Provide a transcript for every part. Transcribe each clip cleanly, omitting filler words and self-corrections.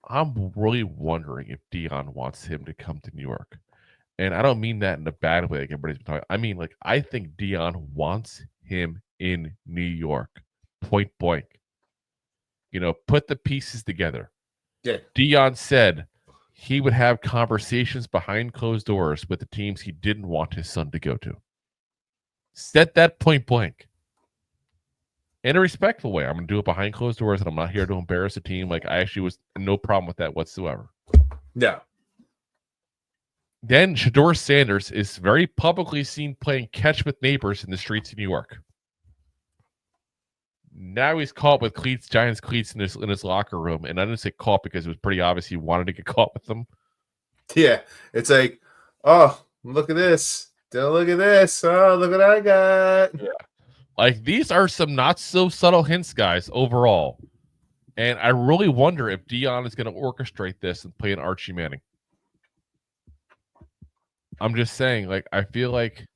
I'm really wondering if Deion wants him to come to New York. And I don't mean that in a bad way, like everybody's been talking. I mean, like, I think Deion wants him in New York, point blank. Put the pieces together. Yeah. Deion said he would have conversations behind closed doors with the teams he didn't want his son to go to. Said that point blank. In a respectful way. I'm going to do it behind closed doors, and I'm not here to embarrass a team. Like, I actually was no problem with that whatsoever. Yeah. Then Shedeur Sanders is very publicly seen playing catch with Nabers in the streets of New York. Now he's caught with cleats, Giants cleats in his locker room. And I didn't say caught because it was pretty obvious he wanted to get caught with them. Yeah. It's like, oh, look at this. Don't look at this. Oh, look what I got. Yeah. Like, these are some not so subtle hints, guys, overall. And I really wonder if Deion is going to orchestrate this and play an Archie Manning. I'm just saying, like, I feel like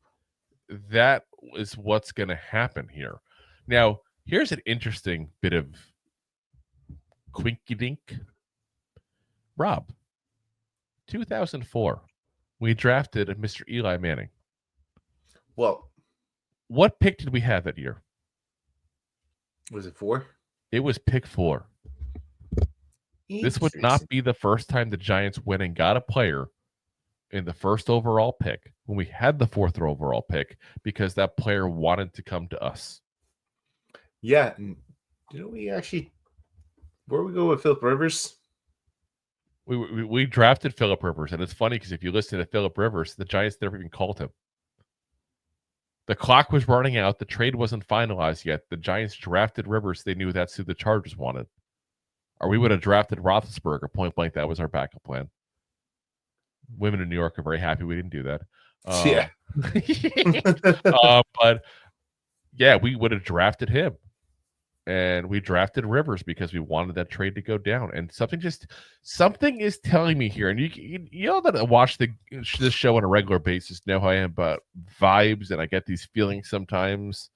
that is what's going to happen here. Now, here's an interesting bit of quinky-dink. Rob, 2004, we drafted Mr. Eli Manning. Well, what pick did we have that year? Was it 4? It was pick 4. This would not be the first time the Giants went and got a player in the first overall pick when we had the 4th overall pick because that player wanted to come to us. Yeah. Didn't we actually – where we go with Philip Rivers? We drafted Philip Rivers, and it's funny because if you listen to Philip Rivers, the Giants never even called him. The clock was running out. The trade wasn't finalized yet. The Giants drafted Rivers. They knew that's who the Chargers wanted. Or we would have drafted Roethlisberger, point blank. That was our backup plan. Women in New York are very happy we didn't do that. Yeah. But, yeah, we would have drafted him. And we drafted Rivers because we wanted that trade to go down. And something is telling me here. And you know that I watch this show on a regular basis, know how I am about vibes, and I get these feelings sometimes.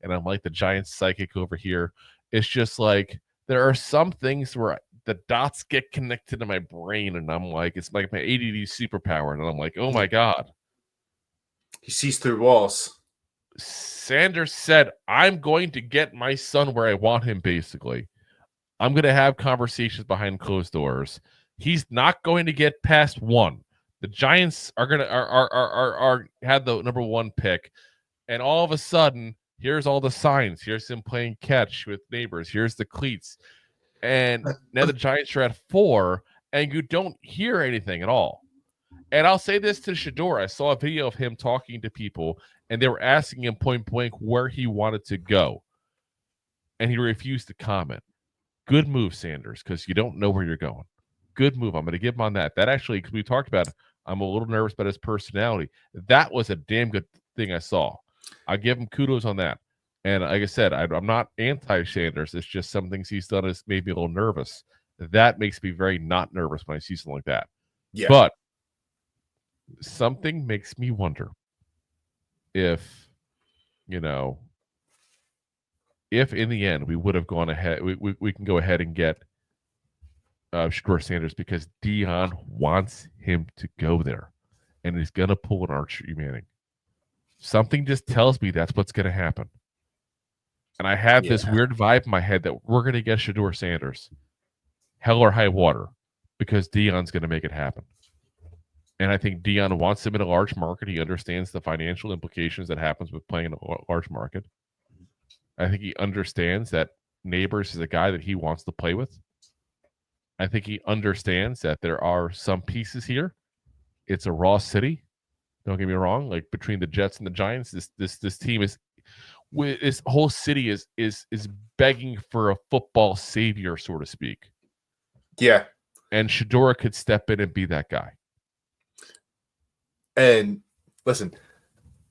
And I'm like the giant psychic over here. It's just like there are some things where the dots get connected to my brain, and I'm like, it's like my ADD superpower. And I'm like, oh my God. He sees through walls. Sanders said, I'm going to get my son where I want him, basically. I'm going to have conversations behind closed doors. He's not going to get past 1. The Giants are going to have the number 1 pick. And all of a sudden, here's all the signs. Here's him playing catch with Nabers. Here's the cleats. And now the Giants are at 4, and you don't hear anything at all. And I'll say this to Shedeur. I saw a video of him talking to people, and they were asking him point blank where he wanted to go. And he refused to comment. Good move, Sanders, because you don't know where you're going. Good move. I'm going to give him on that. That actually, because we talked about it, I'm a little nervous about his personality. That was a damn good thing I saw. I give him kudos on that. And like I said, I'm not anti-Sanders. It's just some things he's done has made me a little nervous. That makes me very not nervous when I see something like that. Yeah. But something makes me wonder if in the end we would have gone ahead, we can go ahead and get Shedeur Sanders because Deion wants him to go there, and he's going to pull an Archie Manning. Something just tells me that's what's going to happen. And I have this weird vibe in my head that we're going to get Shedeur Sanders, hell or high water, because Deion's going to make it happen. And I think Deion wants him in a large market. He understands the financial implications that happens with playing in a large market. I think he understands that Nabers is a guy that he wants to play with. I think he understands that there are some pieces here. It's a raw city. Don't get me wrong. Like between the Jets and the Giants, this team is, this whole city is begging for a football savior, so to speak. Yeah. And Shedeur could step in and be that guy. And listen,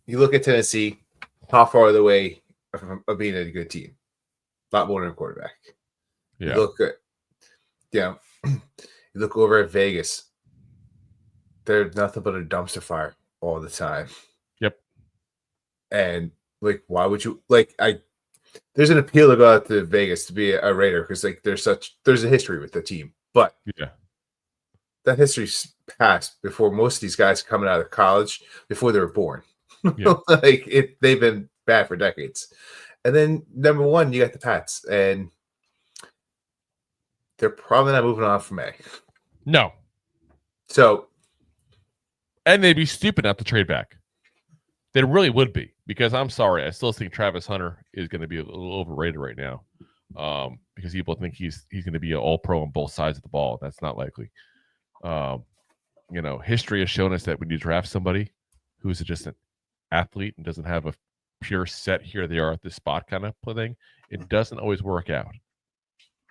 you look at Tennessee, how far are they away of being a good team? A lot more than a quarterback. Yeah. You look over at Vegas. They're nothing but a dumpster fire all the time. Yep. And like, why would you like? there's an appeal to go out to Vegas to be a Raider because like there's a history with the team, but Yeah. that history's passed before most of these guys coming out of college before they were born. Yeah. They've been bad for decades. And then number one, you got the Pats, and they're probably not moving on from A. No. So, and they'd be stupid not to trade back. They really would be, because I'm sorry, I still think Travis Hunter is going to be a little overrated right now, because people think he's going to be an all-pro on both sides of the ball. That's not likely. History has shown us that when you draft somebody who's just an athlete and doesn't have a pure set here they are at this spot kind of thing, it doesn't always work out.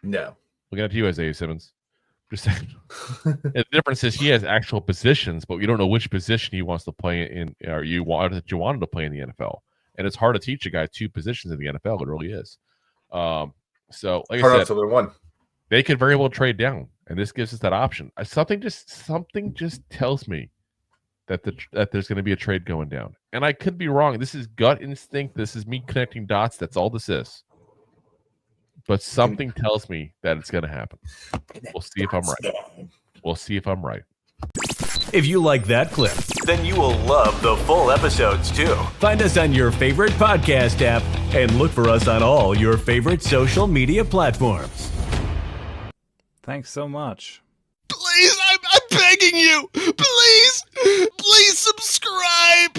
No. Looking at you, Isaiah Simmons. Just saying. The difference is he has actual positions, but we don't know which position he wants to play in, or you wanted to play in the NFL. And it's hard to teach a guy two positions in the NFL. It really is. So, like I said, one. They could very well trade down, and this gives us that option. Something just tells me that there's going to be a trade going down, and I could be wrong. This is gut instinct. This is me connecting dots. That's all this is. But something tells me that it's going to happen. We'll see if I'm right. If you like that clip, then you will love the full episodes too. Find us on your favorite podcast app and look for us on all your favorite social media platforms. Thanks so much. Please, I'm begging you. Please subscribe.